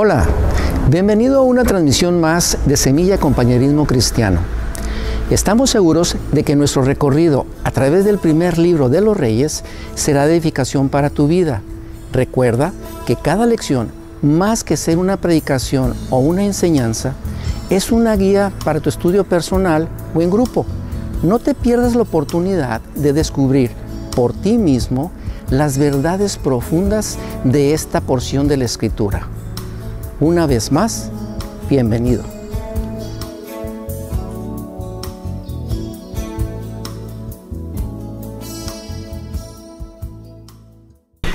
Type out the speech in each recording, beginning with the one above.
Hola, bienvenido a una transmisión más de Semilla Compañerismo Cristiano. Estamos seguros de que nuestro recorrido a través del primer libro de los Reyes será de edificación para tu vida. Recuerda que cada lección, más que ser una predicación o una enseñanza, es una guía para tu estudio personal o en grupo. No te pierdas la oportunidad de descubrir por ti mismo las verdades profundas de esta porción de la Escritura. Una vez más, bienvenido.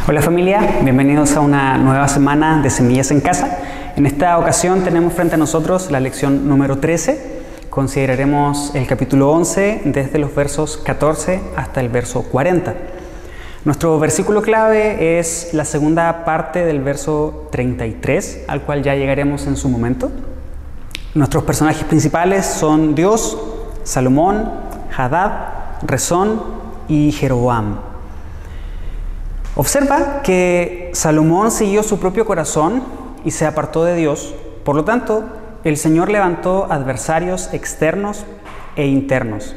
Hola familia, bienvenidos a una nueva semana de Semillas en Casa. En esta ocasión tenemos frente a nosotros la lección número 13. Consideraremos el capítulo 11 desde los versos 14 hasta el verso 40. Nuestro versículo clave es la segunda parte del verso 33, al cual ya llegaremos en su momento. Nuestros personajes principales son Dios, Salomón, Hadad, Rezón y Jeroboam. Observa que Salomón siguió su propio corazón y se apartó de Dios. Por lo tanto, el Señor levantó adversarios externos e internos.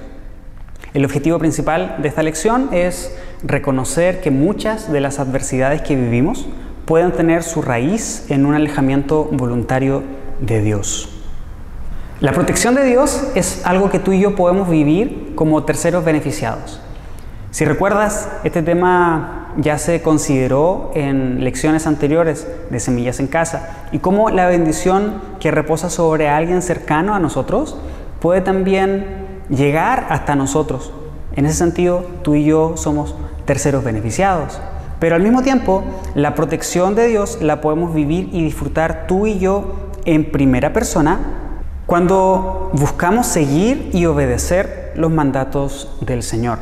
El objetivo principal de esta lección es reconocer que muchas de las adversidades que vivimos pueden tener su raíz en un alejamiento voluntario de Dios. La protección de Dios es algo que tú y yo podemos vivir como terceros beneficiados. Si recuerdas, este tema ya se consideró en lecciones anteriores de Semillas en Casa y cómo la bendición que reposa sobre alguien cercano a nosotros puede también llegar hasta nosotros. En ese sentido, tú y yo somos terceros beneficiados. Pero al mismo tiempo, la protección de Dios la podemos vivir y disfrutar tú y yo en primera persona cuando buscamos seguir y obedecer los mandatos del Señor.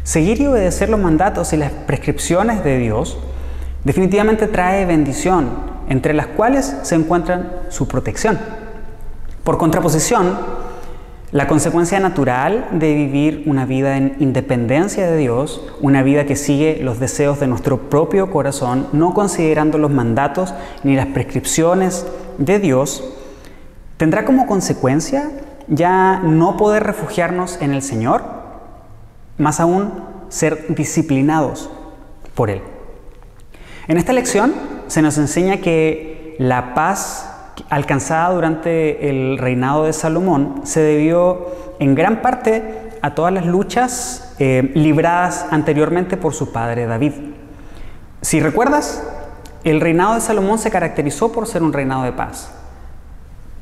Seguir y obedecer los mandatos y las prescripciones de Dios definitivamente trae bendición, entre las cuales se encuentran su protección. Por contraposición, la consecuencia natural de vivir una vida en independencia de Dios, una vida que sigue los deseos de nuestro propio corazón, no considerando los mandatos ni las prescripciones de Dios, tendrá como consecuencia ya no poder refugiarnos en el Señor, más aún ser disciplinados por Él. En esta lección se nos enseña que la paz alcanzada durante el reinado de Salomón se debió en gran parte a todas las luchas libradas anteriormente por su padre David. Si recuerdas, el reinado de Salomón se caracterizó por ser un reinado de paz.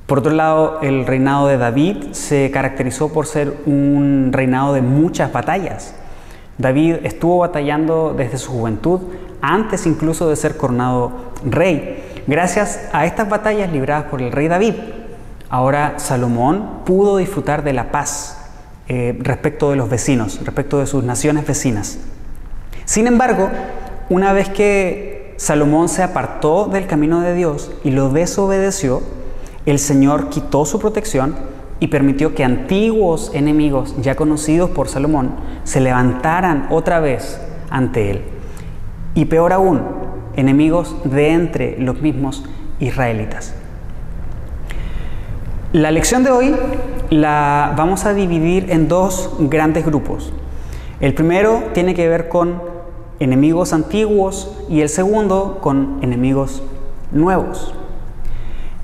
Por otro lado, el reinado de David se caracterizó por ser un reinado de muchas batallas. David estuvo batallando desde su juventud, antes incluso de ser coronado rey. Gracias a estas batallas libradas por el rey David, ahora Salomón pudo disfrutar de la paz respecto de los vecinos, respecto de sus naciones vecinas. Sin embargo, una vez que Salomón se apartó del camino de Dios y lo desobedeció, el Señor quitó su protección y permitió que antiguos enemigos ya conocidos por Salomón se levantaran otra vez ante él. Y peor aún, enemigos de entre los mismos israelitas. La lección de hoy la vamos a dividir en dos grandes grupos. El primero tiene que ver con enemigos antiguos y el segundo con enemigos nuevos.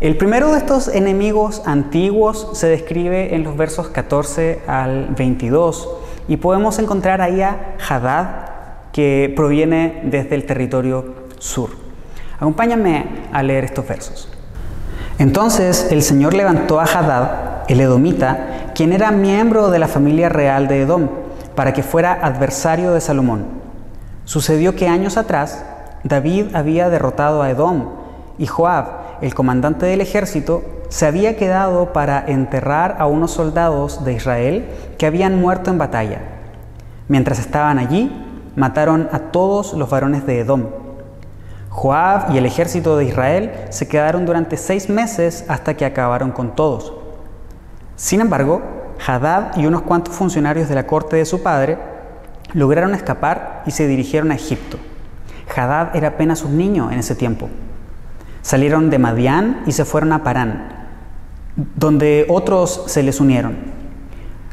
El primero de estos enemigos antiguos se describe en los versos 14 al 22 y podemos encontrar ahí a Hadad, que proviene desde el territorio sur. Acompáñame a leer estos versos. Entonces el Señor levantó a Hadad, el edomita, quien era miembro de la familia real de Edom, para que fuera adversario de Salomón. Sucedió que años atrás David había derrotado a Edom y Joab, el comandante del ejército, se había quedado para enterrar a unos soldados de Israel que habían muerto en batalla. Mientras estaban allí, mataron a todos los varones de Edom. Joab y el ejército de Israel se quedaron durante 6 meses hasta que acabaron con todos. Sin embargo, Hadad y unos cuantos funcionarios de la corte de su padre lograron escapar y se dirigieron a Egipto. Hadad era apenas un niño en ese tiempo. Salieron de Madián y se fueron a Parán, donde otros se les unieron.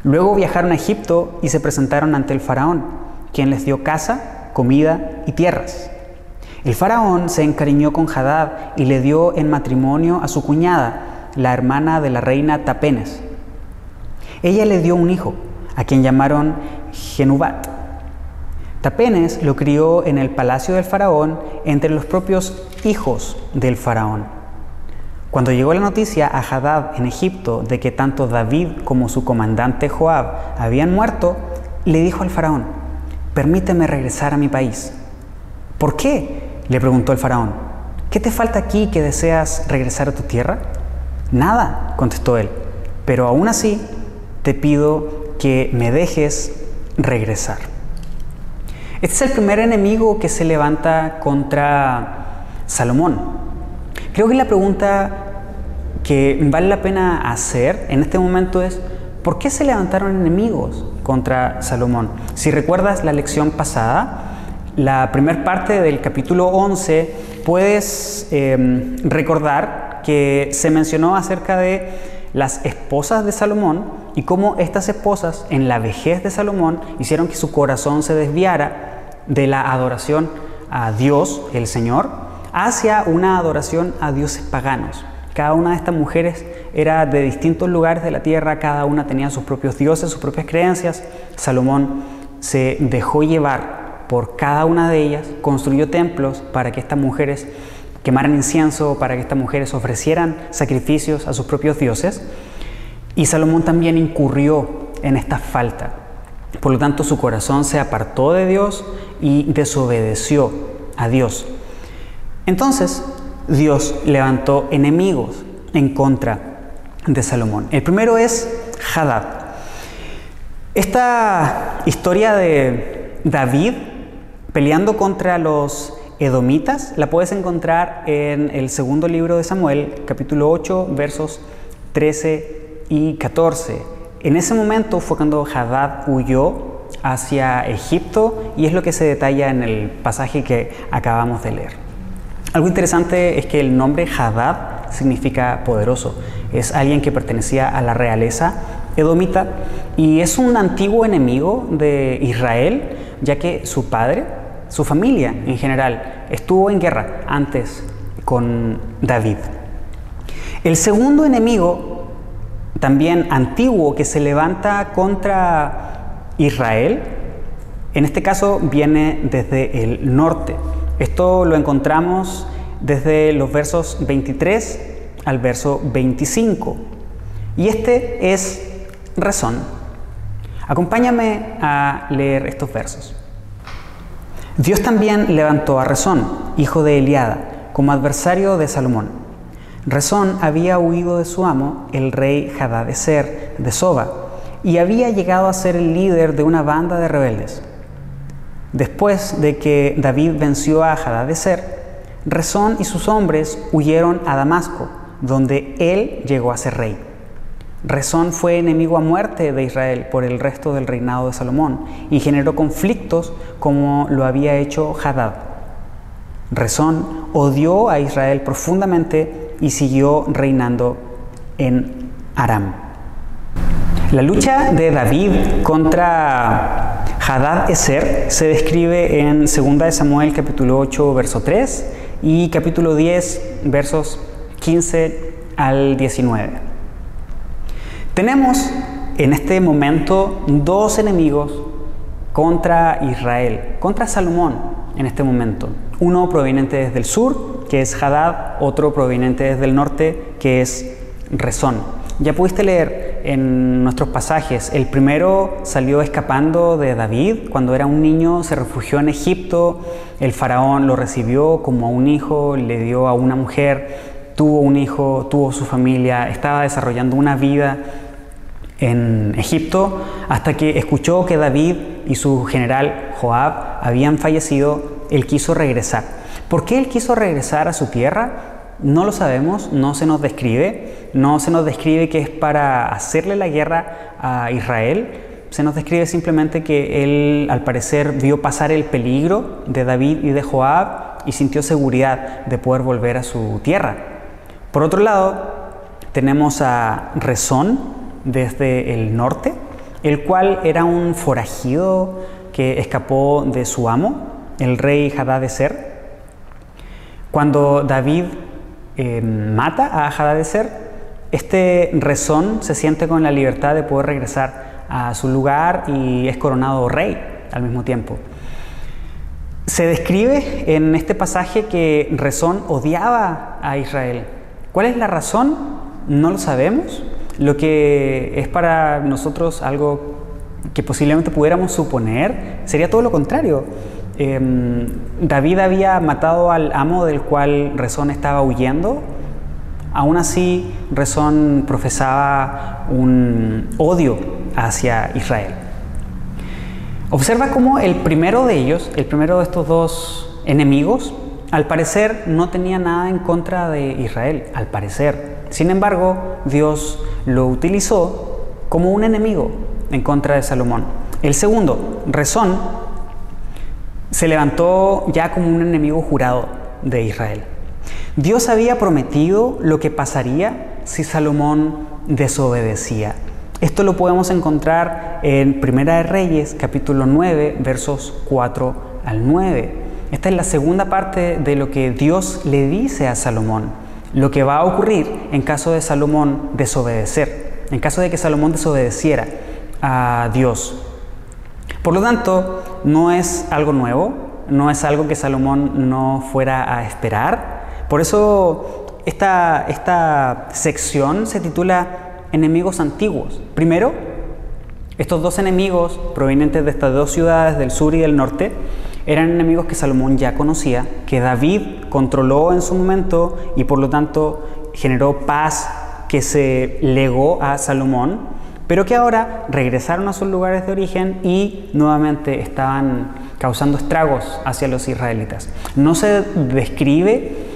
Luego viajaron a Egipto y se presentaron ante el faraón, quien les dio casa, comida y tierras. El faraón se encariñó con Hadad y le dio en matrimonio a su cuñada, la hermana de la reina Tapenes. Ella le dio un hijo, a quien llamaron Genubat. Tapenes lo crió en el palacio del faraón entre los propios hijos del faraón. Cuando llegó la noticia a Hadad en Egipto de que tanto David como su comandante Joab habían muerto, le dijo al faraón: «Permíteme regresar a mi país». «¿Por qué?», le preguntó el faraón. «¿Qué te falta aquí que deseas regresar a tu tierra?». «Nada», contestó él, «pero aún así te pido que me dejes regresar». Este es el primer enemigo que se levanta contra Salomón. Creo que la pregunta que vale la pena hacer en este momento es: ¿por qué se levantaron enemigos contra Salomón? Si recuerdas la lección pasada, la primera parte del capítulo 11, puedes recordar que se mencionó acerca de las esposas de Salomón y cómo estas esposas, en la vejez de Salomón, hicieron que su corazón se desviara de la adoración a Dios, el Señor, hacia una adoración a dioses paganos. Cada una de estas mujeres era de distintos lugares de la tierra, cada una tenía sus propios dioses, sus propias creencias. Salomón se dejó llevar por cada una de ellas, construyó templos para que estas mujeres quemaran incienso, para que estas mujeres ofrecieran sacrificios a sus propios dioses. Y Salomón también incurrió en esta falta. Por lo tanto, su corazón se apartó de Dios y desobedeció a Dios. Entonces, Dios levantó enemigos en contra de Salomón. El primero es Hadad. Esta historia de David peleando contra los edomitas la puedes encontrar en el segundo libro de Samuel, capítulo 8, versos 13 y 14. En ese momento fue cuando Hadad huyó hacia Egipto y es lo que se detalla en el pasaje que acabamos de leer. Algo interesante es que el nombre Hadad significa poderoso. Es alguien que pertenecía a la realeza edomita y es un antiguo enemigo de Israel, ya que su padre, su familia en general, estuvo en guerra antes con David. El segundo enemigo, también antiguo, que se levanta contra Israel, en este caso viene desde el norte. Esto lo encontramos desde los versos 23 al verso 25. Y este es Rezón. Acompáñame a leer estos versos. Dios también levantó a Rezón, hijo de Eliada, como adversario de Salomón. Rezón había huido de su amo, el rey Hadadezer de Soba, y había llegado a ser el líder de una banda de rebeldes. Después de que David venció a Hadadezer, Rezón y sus hombres huyeron a Damasco, donde él llegó a ser rey. Rezón fue enemigo a muerte de Israel por el resto del reinado de Salomón y generó conflictos como lo había hecho Hadad. Rezón odió a Israel profundamente y siguió reinando en Aram. La lucha de David contra Hadadezer se describe en 2 Samuel capítulo 8 verso 3 y capítulo 10 versos 15 al 19. Tenemos en este momento dos enemigos contra Israel, contra Salomón en este momento. Uno proveniente desde el sur, que es Hadad, otro proveniente desde el norte, que es Rezón. Ya pudiste leer en nuestros pasajes, el primero salió escapando de David, cuando era un niño se refugió en Egipto, el faraón lo recibió como a un hijo, le dio a una mujer, tuvo un hijo, tuvo su familia, estaba desarrollando una vida en Egipto, hasta que escuchó que David y su general Joab habían fallecido. Él quiso regresar. ¿Por qué él quiso regresar a su tierra? No lo sabemos, no se nos describe. No se nos describe que es para hacerle la guerra a Israel. Se nos describe simplemente que él, al parecer, vio pasar el peligro de David y de Joab y sintió seguridad de poder volver a su tierra. Por otro lado, tenemos a Rezón desde el norte, el cual era un forajido que escapó de su amo, el rey Hadadezer. Cuando David mata a Hadadezer, este Rezón se siente con la libertad de poder regresar a su lugar y es coronado rey al mismo tiempo. Se describe en este pasaje que Rezón odiaba a Israel. ¿Cuál es la razón? No lo sabemos. Lo que es para nosotros algo que posiblemente pudiéramos suponer sería todo lo contrario. David había matado al amo del cual Rezón estaba huyendo. Aún así, Rezón profesaba un odio hacia Israel. Observa cómo el primero de ellos, el primero de estos dos enemigos, al parecer no tenía nada en contra de Israel, al parecer. Sin embargo, Dios lo utilizó como un enemigo en contra de Salomón. El segundo, Rezón, se levantó ya como un enemigo jurado de Israel. Dios había prometido lo que pasaría si Salomón desobedecía. Esto lo podemos encontrar en Primera de Reyes, capítulo 9, versos 4 al 9. Esta es la segunda parte de lo que Dios le dice a Salomón, lo que va a ocurrir en caso de Salomón desobedecer, en caso de que Salomón desobedeciera a Dios. Por lo tanto, no es algo nuevo, no es algo que Salomón no fuera a esperar. Por eso esta sección se titula Enemigos antiguos. Primero, estos dos enemigos provenientes de estas dos ciudades del sur y del norte eran enemigos que Salomón ya conocía, que David controló en su momento y por lo tanto generó paz que se legó a Salomón, pero que ahora regresaron a sus lugares de origen y nuevamente estaban causando estragos hacia los israelitas. No se describe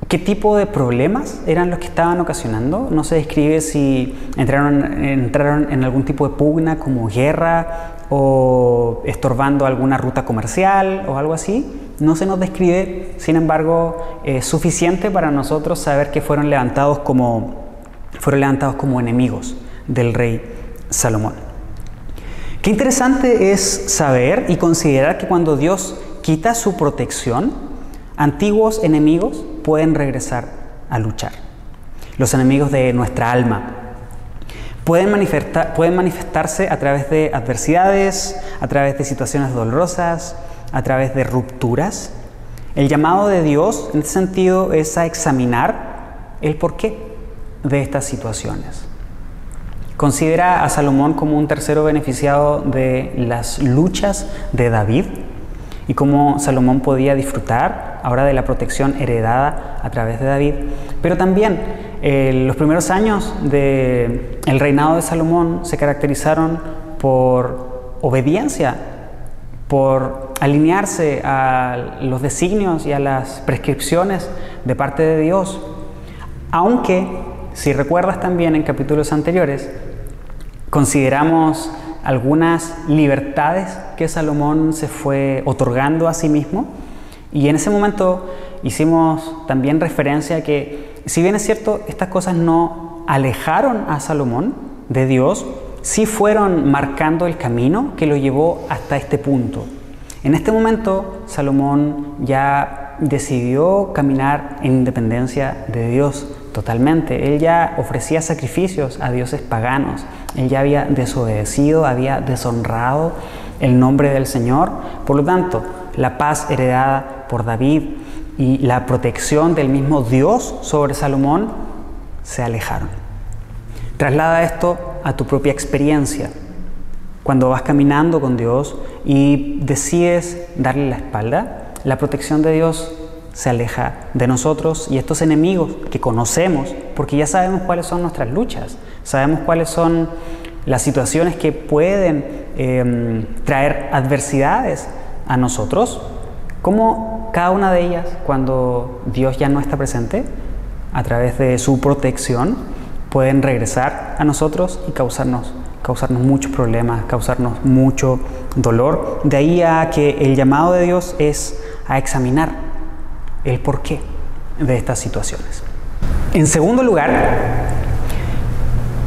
qué tipo de problemas eran los que estaban ocasionando, no se describe si entraron en algún tipo de pugna como guerra o estorbando alguna ruta comercial o algo así. No se nos describe, sin embargo, es suficiente para nosotros saber que fueron levantados como enemigos del rey Salomón. Qué interesante es saber y considerar que cuando Dios quita su protección, antiguos enemigos pueden regresar a luchar. Los enemigos de nuestra alma pueden manifestarse a través de adversidades, a través de situaciones dolorosas, a través de rupturas. El llamado de Dios en este sentido es a examinar el porqué de estas situaciones. Considera a Salomón como un tercero beneficiado de las luchas de David y cómo Salomón podía disfrutar ahora de la protección heredada a través de David. Pero también los primeros años del reinado de Salomón se caracterizaron por obediencia, por alinearse a los designios y a las prescripciones de parte de Dios. Aunque, si recuerdas también en capítulos anteriores, consideramos algunas libertades que Salomón se fue otorgando a sí mismo, y en ese momento hicimos también referencia a que, si bien es cierto, estas cosas no alejaron a Salomón de Dios, sí fueron marcando el camino que lo llevó hasta este punto. En este momento, Salomón ya decidió caminar en independencia de Dios totalmente. Él ya ofrecía sacrificios a dioses paganos. Él ya había desobedecido, había deshonrado el nombre del Señor. Por lo tanto, la paz heredada por David y la protección del mismo Dios sobre Salomón se alejaron. Traslada esto a tu propia experiencia. Cuando vas caminando con Dios y decides darle la espalda, la protección de Dios se aleja de nosotros y estos enemigos que conocemos, porque ya sabemos cuáles son nuestras luchas, sabemos cuáles son las situaciones que pueden traer adversidades a nosotros, como cada una de ellas, cuando Dios ya no está presente, a través de su protección, pueden regresar a nosotros y causarnos muchos problemas, causarnos mucho dolor. De ahí a que el llamado de Dios es a examinar el porqué de estas situaciones. En segundo lugar,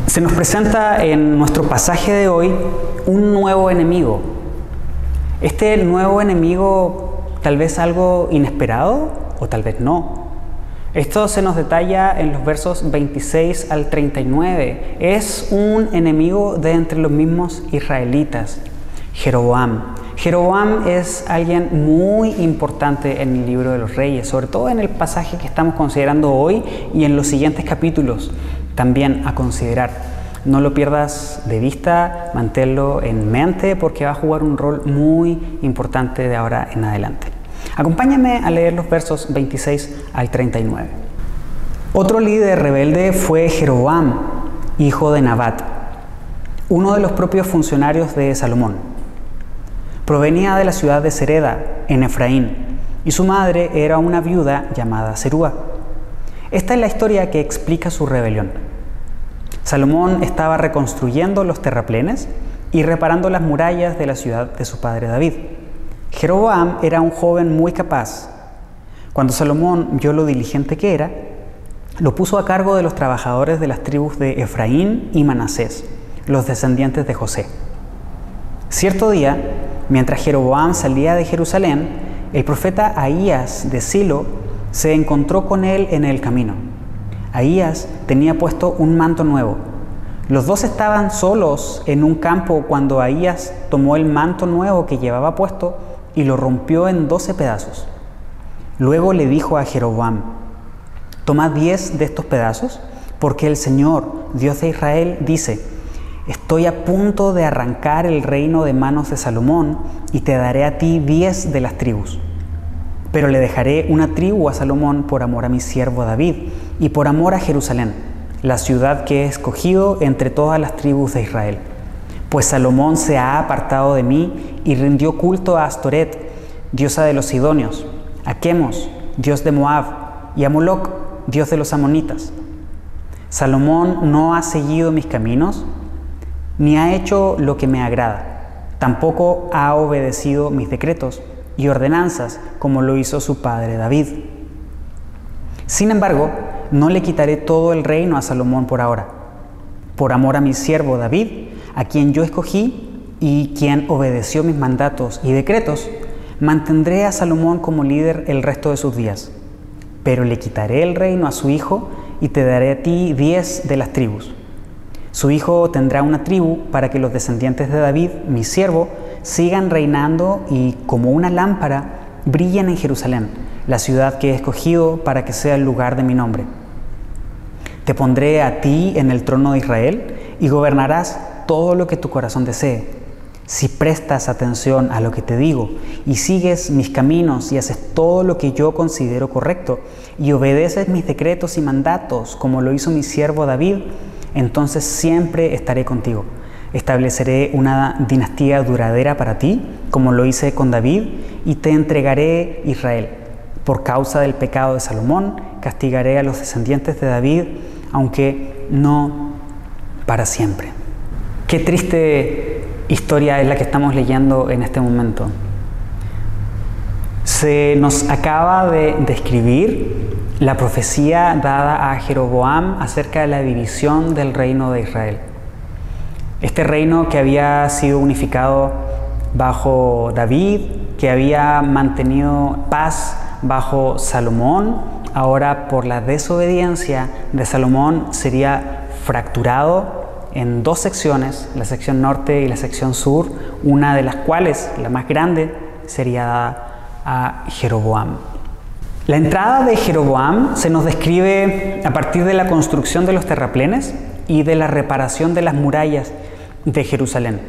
se nos presenta en nuestro pasaje de hoy un nuevo enemigo. Este nuevo enemigo, tal vez algo inesperado o tal vez no. Esto se nos detalla en los versos 26 al 39. Es un enemigo de entre los mismos israelitas, Jeroboam. Jeroboam es alguien muy importante en el libro de los Reyes, sobre todo en el pasaje que estamos considerando hoy y en los siguientes capítulos también a considerar. No lo pierdas de vista, manténlo en mente porque va a jugar un rol muy importante de ahora en adelante. Acompáñame a leer los versos 26 al 39. Otro líder rebelde fue Jeroboam, hijo de Nabat, uno de los propios funcionarios de Salomón. Provenía de la ciudad de Sereda, en Efraín, y su madre era una viuda llamada Serúa. Esta es la historia que explica su rebelión. Salomón estaba reconstruyendo los terraplenes y reparando las murallas de la ciudad de su padre David. Jeroboam era un joven muy capaz. Cuando Salomón vio lo diligente que era, lo puso a cargo de los trabajadores de las tribus de Efraín y Manasés, los descendientes de José. Cierto día, mientras Jeroboam salía de Jerusalén, el profeta Ahías de Silo se encontró con él en el camino. Ahías tenía puesto un manto nuevo. Los dos estaban solos en un campo cuando Ahías tomó el manto nuevo que llevaba puesto y lo rompió en 12 pedazos. Luego le dijo a Jeroboam: «Toma 10 de estos pedazos, porque el Señor, Dios de Israel, dice: estoy a punto de arrancar el reino de manos de Salomón y te daré a ti 10 de las tribus. Pero le dejaré una tribu a Salomón por amor a mi siervo David y por amor a Jerusalén, la ciudad que he escogido entre todas las tribus de Israel. Pues Salomón se ha apartado de mí y rindió culto a Astoret, diosa de los sidonios, a Quemos, dios de Moab, y a Moloc, dios de los amonitas. Salomón no ha seguido mis caminos, ni ha hecho lo que me agrada, tampoco ha obedecido mis decretos y ordenanzas como lo hizo su padre David. Sin embargo, no le quitaré todo el reino a Salomón por ahora. Por amor a mi siervo David, a quien yo escogí y quien obedeció mis mandatos y decretos, mantendré a Salomón como líder el resto de sus días. Pero le quitaré el reino a su hijo y te daré a ti 10 de las tribus. Su hijo tendrá una tribu para que los descendientes de David, mi siervo, sigan reinando y como una lámpara brillen en Jerusalén, la ciudad que he escogido para que sea el lugar de mi nombre. Te pondré a ti en el trono de Israel y gobernarás todo lo que tu corazón desee. Si prestas atención a lo que te digo y sigues mis caminos y haces todo lo que yo considero correcto y obedeces mis decretos y mandatos como lo hizo mi siervo David, entonces siempre estaré contigo. Estableceré una dinastía duradera para ti, como lo hice con David, y te entregaré Israel. Por causa del pecado de Salomón, castigaré a los descendientes de David, aunque no para siempre». Qué triste historia es la que estamos leyendo en este momento. Se nos acaba de describir la profecía dada a Jeroboam acerca de la división del reino de Israel. Este reino que había sido unificado bajo David, que había mantenido paz bajo Salomón, ahora por la desobediencia de Salomón sería fracturado en 2 secciones, la sección norte y la sección sur, una de las cuales, la más grande, sería dada a Jeroboam. La entrada de Jeroboam se nos describe a partir de la construcción de los terraplenes y de la reparación de las murallas de Jerusalén.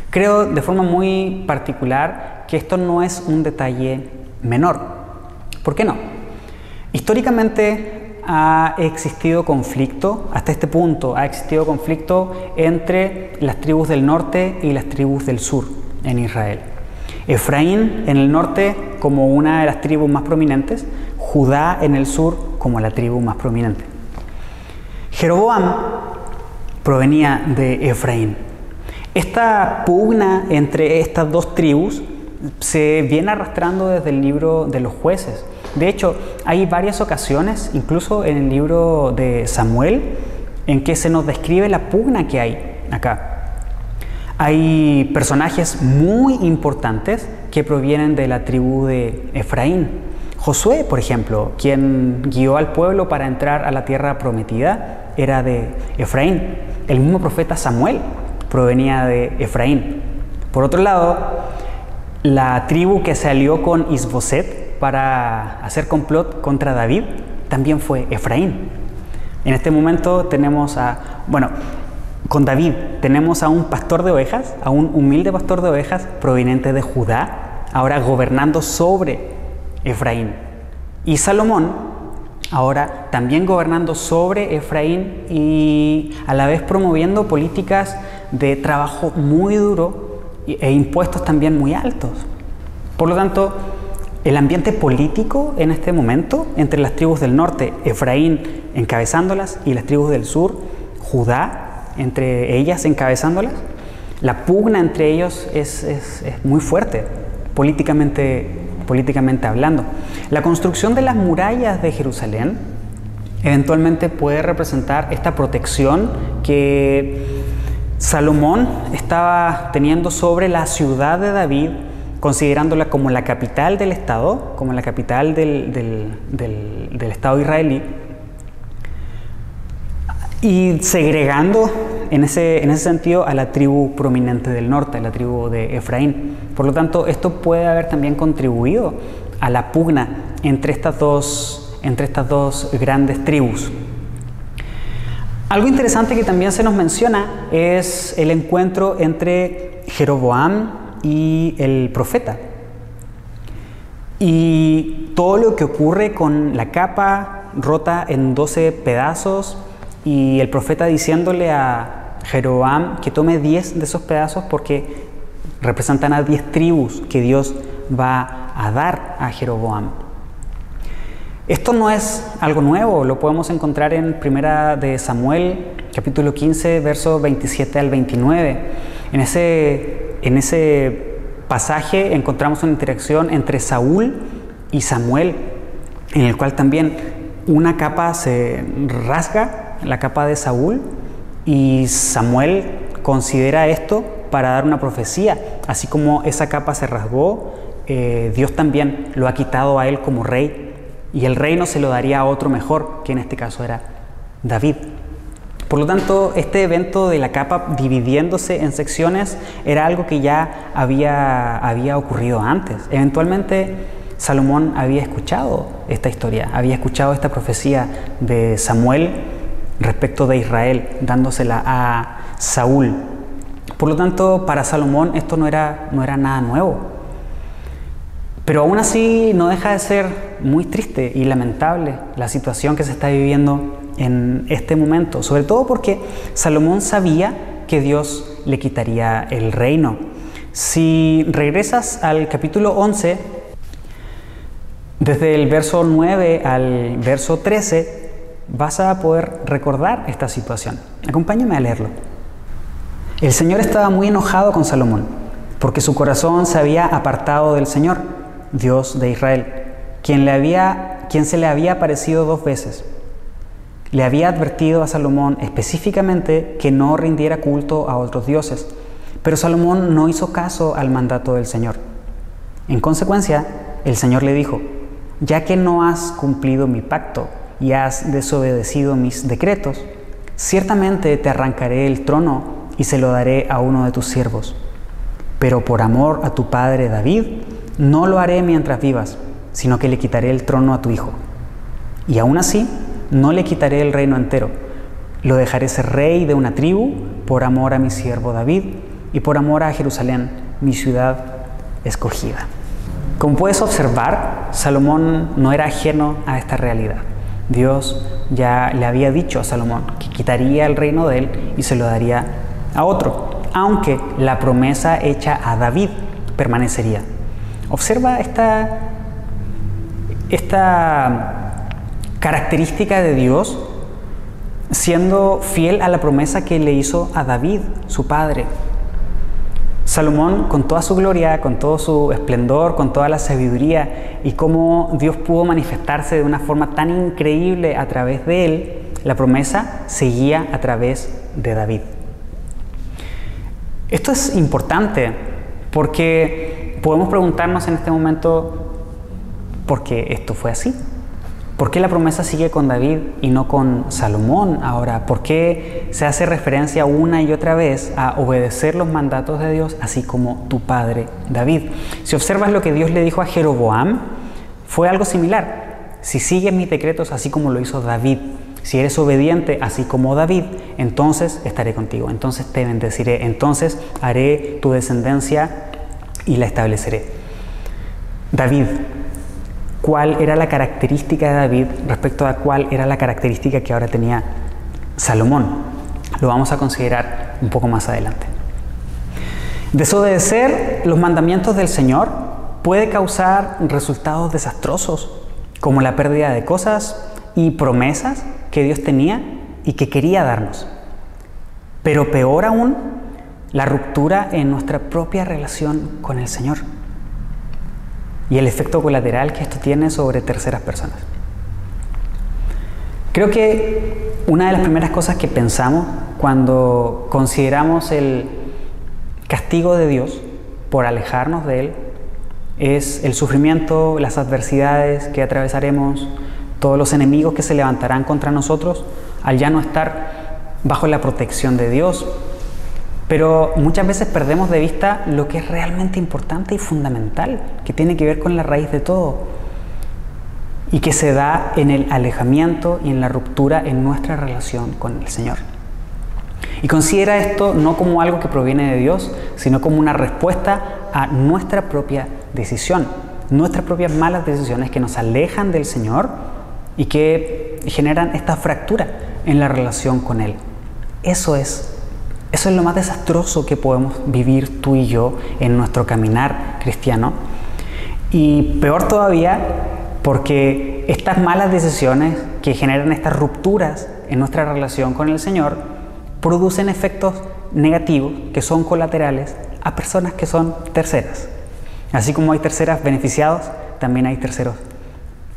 Creo de forma muy particular que esto no es un detalle menor. ¿Por qué no? Históricamente ha existido conflicto, hasta este punto ha existido conflicto entre las tribus del norte y las tribus del sur en Israel. Efraín en el norte como una de las tribus más prominentes, Judá en el sur como la tribu más prominente. Jeroboam provenía de Efraín. Esta pugna entre estas 2 tribus se viene arrastrando desde el libro de los Jueces. De hecho, hay varias ocasiones, incluso en el libro de Samuel, en que se nos describe la pugna que hay acá. Hay personajes muy importantes que provienen de la tribu de Efraín. Josué, por ejemplo, quien guió al pueblo para entrar a la tierra prometida, era de Efraín. El mismo profeta Samuel provenía de Efraín. Por otro lado, la tribu que se alió con Isboset para hacer complot contra David también fue Efraín. En este momento tenemos con David tenemos a un pastor de ovejas, a un humilde pastor de ovejas proveniente de Judá, ahora gobernando sobre Efraín. Y Salomón, ahora también gobernando sobre Efraín y a la vez promoviendo políticas de trabajo muy duro e impuestos también muy altos. Por lo tanto, el ambiente político en este momento entre las tribus del norte, Efraín encabezándolas, y las tribus del sur, Judá, entre ellas encabezándolas, la pugna entre ellos es muy fuerte, políticamente hablando. La construcción de las murallas de Jerusalén eventualmente puede representar esta protección que Salomón estaba teniendo sobre la ciudad de David, considerándola como la capital del estado, como la capital del estado israelí, y segregando en ese sentido a la tribu prominente del norte, a la tribu de Efraín. Por lo tanto, esto puede haber también contribuido a la pugna entre estas dos grandes tribus. Algo interesante que también se nos menciona es el encuentro entre Jeroboam y el profeta. Y todo lo que ocurre con la capa rota en 12 pedazos, y el profeta diciéndole a Jeroboam que tome 10 de esos pedazos porque representan a 10 tribus que Dios va a dar a Jeroboam. Esto no es algo nuevo, lo podemos encontrar en Primera de Samuel, capítulo 15, versos 27 al 29. En ese pasaje encontramos una interacción entre Saúl y Samuel, en el cual también una capa se rasga, la capa de Saúl, y Samuel considera esto para dar una profecía. Así como esa capa se rasgó, Dios también lo ha quitado a él como rey, y el reino se lo daría a otro mejor, que en este caso era David. Por lo tanto, este evento de la capa dividiéndose en secciones era algo que ya había ocurrido antes. Eventualmente Salomón había escuchado esta historia, había escuchado esta profecía de Samuel respecto de Israel, dándosela a Saúl. Por lo tanto, para Salomón esto no era nada nuevo. Pero aún así no deja de ser muy triste y lamentable la situación que se está viviendo en este momento, sobre todo porque Salomón sabía que Dios le quitaría el reino. Si regresas al capítulo 11, desde el verso 9 al verso 13, vas a poder recordar esta situación. Acompáñame a leerlo. El Señor estaba muy enojado con Salomón, porque su corazón se había apartado del Señor, Dios de Israel, quien se le había aparecido 2 veces. Le había advertido a Salomón específicamente que no rindiera culto a otros dioses, pero Salomón no hizo caso al mandato del Señor. En consecuencia, el Señor le dijo: ya que no has cumplido mi pacto y has desobedecido mis decretos, ciertamente te arrancaré el trono y se lo daré a uno de tus siervos. Pero por amor a tu padre David, no lo haré mientras vivas, sino que le quitaré el trono a tu hijo. Y aún así, no le quitaré el reino entero. Lo dejaré ser rey de una tribu por amor a mi siervo David y por amor a Jerusalén, mi ciudad escogida. Como puedes observar, Salomón no era ajeno a esta realidad. Dios ya le había dicho a Salomón que quitaría el reino de él y se lo daría a otro, aunque la promesa hecha a David permanecería. Observa esta característica de Dios siendo fiel a la promesa que le hizo a David, su padre. Salomón, con toda su gloria, con todo su esplendor, con toda la sabiduría y cómo Dios pudo manifestarse de una forma tan increíble a través de él, la promesa seguía a través de David. Esto es importante porque podemos preguntarnos en este momento por qué esto fue así. ¿Por qué la promesa sigue con David y no con Salomón ahora? ¿Por qué se hace referencia una y otra vez a obedecer los mandatos de Dios, así como tu padre David? Si observas lo que Dios le dijo a Jeroboam, fue algo similar. Si sigues mis decretos así como lo hizo David, si eres obediente así como David, entonces estaré contigo, entonces te bendeciré, entonces haré tu descendencia y la estableceré. David. ¿Cuál era la característica de David respecto a cuál era la característica que ahora tenía Salomón? Lo vamos a considerar un poco más adelante. Desobedecer los mandamientos del Señor puede causar resultados desastrosos, como la pérdida de cosas y promesas que Dios tenía y que quería darnos. Pero peor aún, la ruptura en nuestra propia relación con el Señor y el efecto colateral que esto tiene sobre terceras personas. Creo que una de las primeras cosas que pensamos cuando consideramos el castigo de Dios por alejarnos de Él es el sufrimiento, las adversidades que atravesaremos, todos los enemigos que se levantarán contra nosotros al ya no estar bajo la protección de Dios. Pero muchas veces perdemos de vista lo que es realmente importante y fundamental, que tiene que ver con la raíz de todo y que se da en el alejamiento y en la ruptura en nuestra relación con el Señor. Y considera esto no como algo que proviene de Dios, sino como una respuesta a nuestra propia decisión, nuestras propias malas decisiones que nos alejan del Señor y que generan esta fractura en la relación con Él. Eso es lo más desastroso que podemos vivir tú y yo en nuestro caminar cristiano. Y peor todavía, porque estas malas decisiones que generan estas rupturas en nuestra relación con el Señor producen efectos negativos que son colaterales a personas que son terceras. Así como hay terceras beneficiados, también hay terceros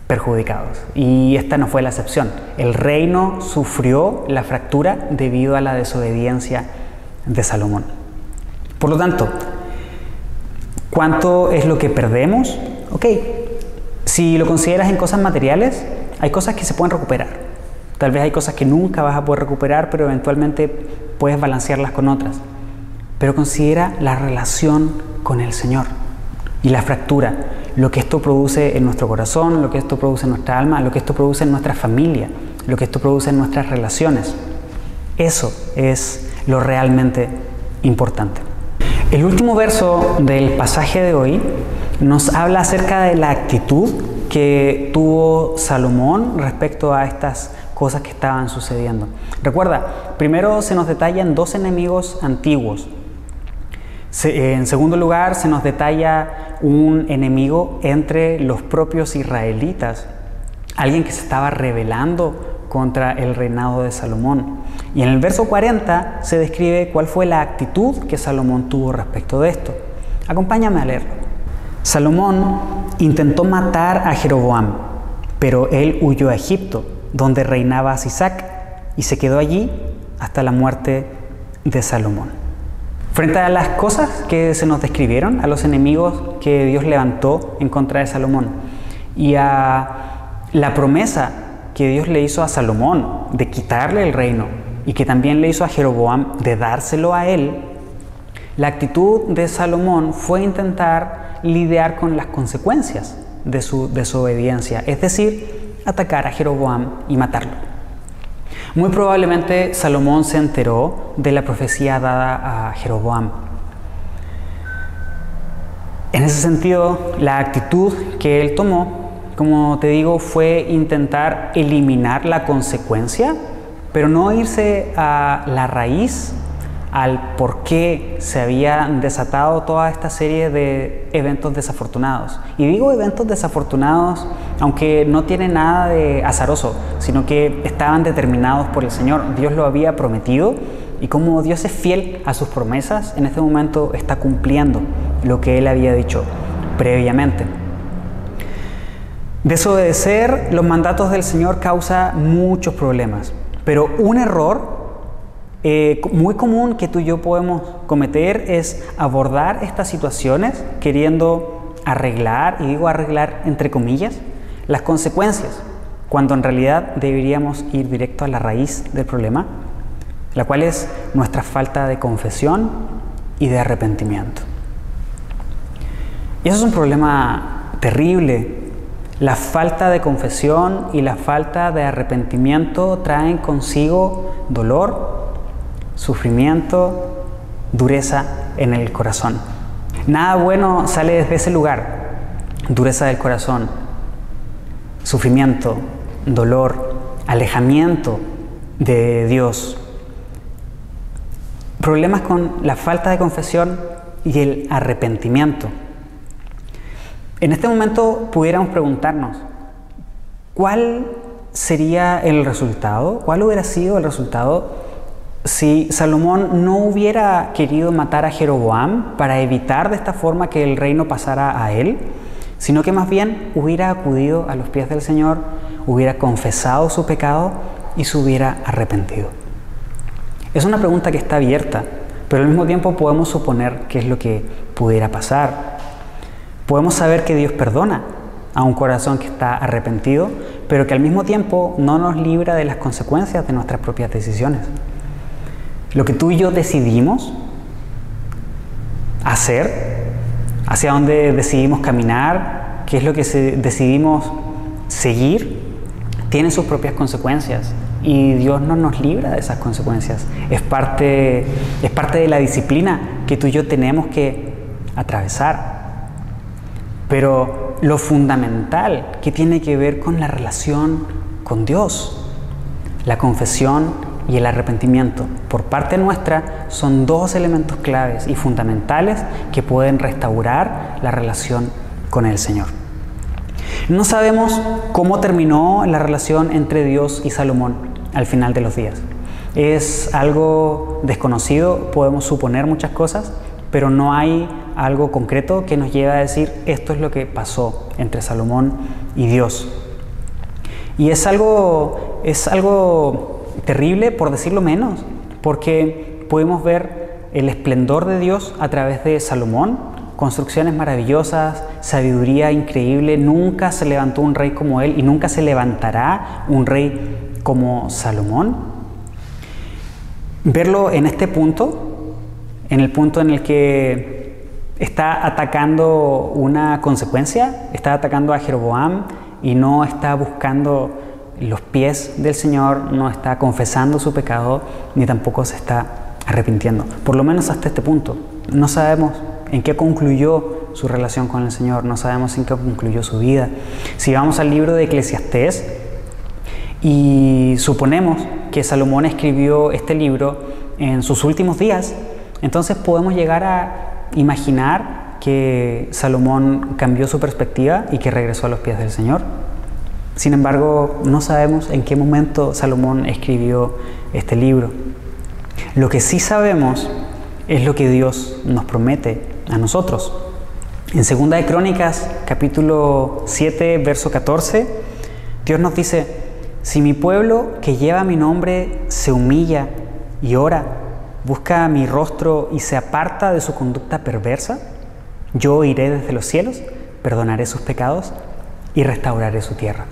perjudicados. Y esta no fue la excepción. El reino sufrió la fractura debido a la desobediencia de Salomón. Por lo tanto, ¿cuánto es lo que perdemos? Ok, si lo consideras en cosas materiales, hay cosas que se pueden recuperar. Tal vez hay cosas que nunca vas a poder recuperar, pero eventualmente puedes balancearlas con otras. Pero considera la relación con el Señor y la fractura, lo que esto produce en nuestro corazón, lo que esto produce en nuestra alma, lo que esto produce en nuestra familia, lo que esto produce en nuestras relaciones. Eso es lo realmente importante. El último verso del pasaje de hoy nos habla acerca de la actitud que tuvo Salomón respecto a estas cosas que estaban sucediendo. Recuerda, primero se nos detallan dos enemigos antiguos. En segundo lugar, se nos detalla un enemigo entre los propios israelitas, alguien que se estaba rebelando contra el reinado de Salomón. Y en el verso 40 se describe cuál fue la actitud que Salomón tuvo respecto de esto. Acompáñame a leerlo. Salomón intentó matar a Jeroboam, pero él huyó a Egipto, donde reinaba Sisac, y se quedó allí hasta la muerte de Salomón. Frente a las cosas que se nos describieron, a los enemigos que Dios levantó en contra de Salomón y a la promesa que Dios le hizo a Salomón de quitarle el reino y que también le hizo a Jeroboam de dárselo a él, la actitud de Salomón fue intentar lidiar con las consecuencias de su desobediencia, es decir, atacar a Jeroboam y matarlo. Muy probablemente Salomón se enteró de la profecía dada a Jeroboam. En ese sentido, la actitud que él tomó, como te digo, fue intentar eliminar la consecuencia, pero no irse a la raíz, al por qué se había desatado toda esta serie de eventos desafortunados. Y digo eventos desafortunados, aunque no tiene nada de azaroso, sino que estaban determinados por el Señor. Dios lo había prometido y como Dios es fiel a sus promesas, en este momento está cumpliendo lo que Él había dicho previamente. Desobedecer los mandatos del Señor causa muchos problemas, pero un error muy común que tú y yo podemos cometer es abordar estas situaciones queriendo arreglar, y digo arreglar entre comillas, las consecuencias, cuando en realidad deberíamos ir directo a la raíz del problema, la cual es nuestra falta de confesión y de arrepentimiento. Y eso es un problema terrible. La falta de confesión y la falta de arrepentimiento traen consigo dolor, sufrimiento, dureza en el corazón. Nada bueno sale desde ese lugar. Dureza del corazón, sufrimiento, dolor, alejamiento de Dios. Problemas con la falta de confesión y el arrepentimiento. En este momento pudiéramos preguntarnos, ¿cuál sería el resultado? ¿Cuál hubiera sido el resultado si Salomón no hubiera querido matar a Jeroboam para evitar de esta forma que el reino pasara a él, sino que más bien hubiera acudido a los pies del Señor, hubiera confesado su pecado y se hubiera arrepentido? Es una pregunta que está abierta, pero al mismo tiempo podemos suponer qué es lo que pudiera pasar. Podemos saber que Dios perdona a un corazón que está arrepentido, pero que al mismo tiempo no nos libra de las consecuencias de nuestras propias decisiones. Lo que tú y yo decidimos hacer, hacia dónde decidimos caminar, qué es lo que decidimos seguir, tiene sus propias consecuencias. Y Dios no nos libra de esas consecuencias. Es parte de la disciplina que tú y yo tenemos que atravesar. Pero lo fundamental que tiene que ver con la relación con Dios, la confesión y el arrepentimiento por parte nuestra son dos elementos claves y fundamentales que pueden restaurar la relación con el Señor. No sabemos cómo terminó la relación entre Dios y Salomón al final de los días. Es algo desconocido, podemos suponer muchas cosas, pero no hay algo concreto que nos lleve a decir esto es lo que pasó entre Salomón y Dios. Y es algo terrible, por decirlo menos, porque podemos ver el esplendor de Dios a través de Salomón, construcciones maravillosas, sabiduría increíble. Nunca se levantó un rey como él y nunca se levantará un rey como Salomón. Verlo en este punto, en el punto en el que está atacando una consecuencia, está atacando a Jeroboam y no está buscando los pies del Señor, no está confesando su pecado, ni tampoco se está arrepintiendo. Por lo menos hasta este punto. No sabemos en qué concluyó su relación con el Señor, no sabemos en qué concluyó su vida. Si vamos al libro de Eclesiastés y suponemos que Salomón escribió este libro en sus últimos días, entonces podemos llegar a imaginar que Salomón cambió su perspectiva y que regresó a los pies del Señor. Sin embargo, no sabemos en qué momento Salomón escribió este libro. Lo que sí sabemos es lo que Dios nos promete a nosotros. En 2 de Crónicas, capítulo 7, verso 14, Dios nos dice: si mi pueblo que lleva mi nombre se humilla y ora, busca mi rostro y se aparta de su conducta perversa, yo iré desde los cielos, perdonaré sus pecados y restauraré su tierra.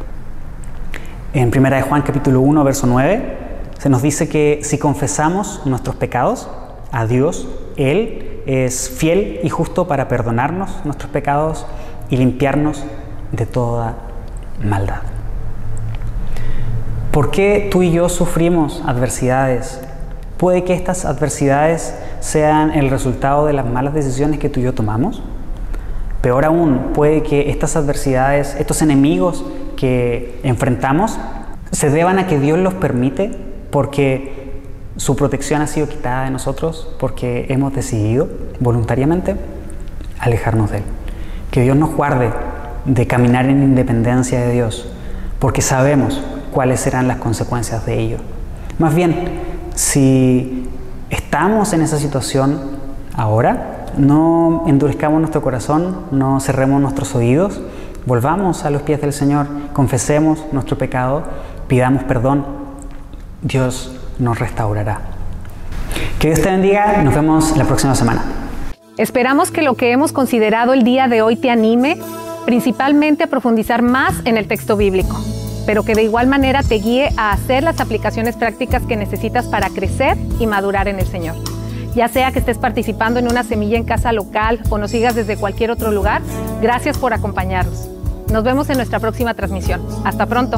En 1 de Juan capítulo 1, verso 9, se nos dice que si confesamos nuestros pecados a Dios, Él es fiel y justo para perdonarnos nuestros pecados y limpiarnos de toda maldad. ¿Por qué tú y yo sufrimos adversidades? ¿Puede que estas adversidades sean el resultado de las malas decisiones que tú y yo tomamos? Peor aún, puede que estas adversidades, estos enemigos que enfrentamos, se deban a que Dios los permite porque su protección ha sido quitada de nosotros, porque hemos decidido voluntariamente alejarnos de Él. Que Dios nos guarde de caminar en independencia de Dios, porque sabemos cuáles serán las consecuencias de ello. Más bien, si estamos en esa situación ahora, no endurezcamos nuestro corazón, no cerremos nuestros oídos, volvamos a los pies del Señor, confesemos nuestro pecado, pidamos perdón. Dios nos restaurará. Que Dios te bendiga, nos vemos la próxima semana. Esperamos que lo que hemos considerado el día de hoy te anime, principalmente a profundizar más en el texto bíblico, pero que de igual manera te guíe a hacer las aplicaciones prácticas que necesitas para crecer y madurar en el Señor. Ya sea que estés participando en una semilla en casa local o nos sigas desde cualquier otro lugar, gracias por acompañarnos. Nos vemos en nuestra próxima transmisión. Hasta pronto.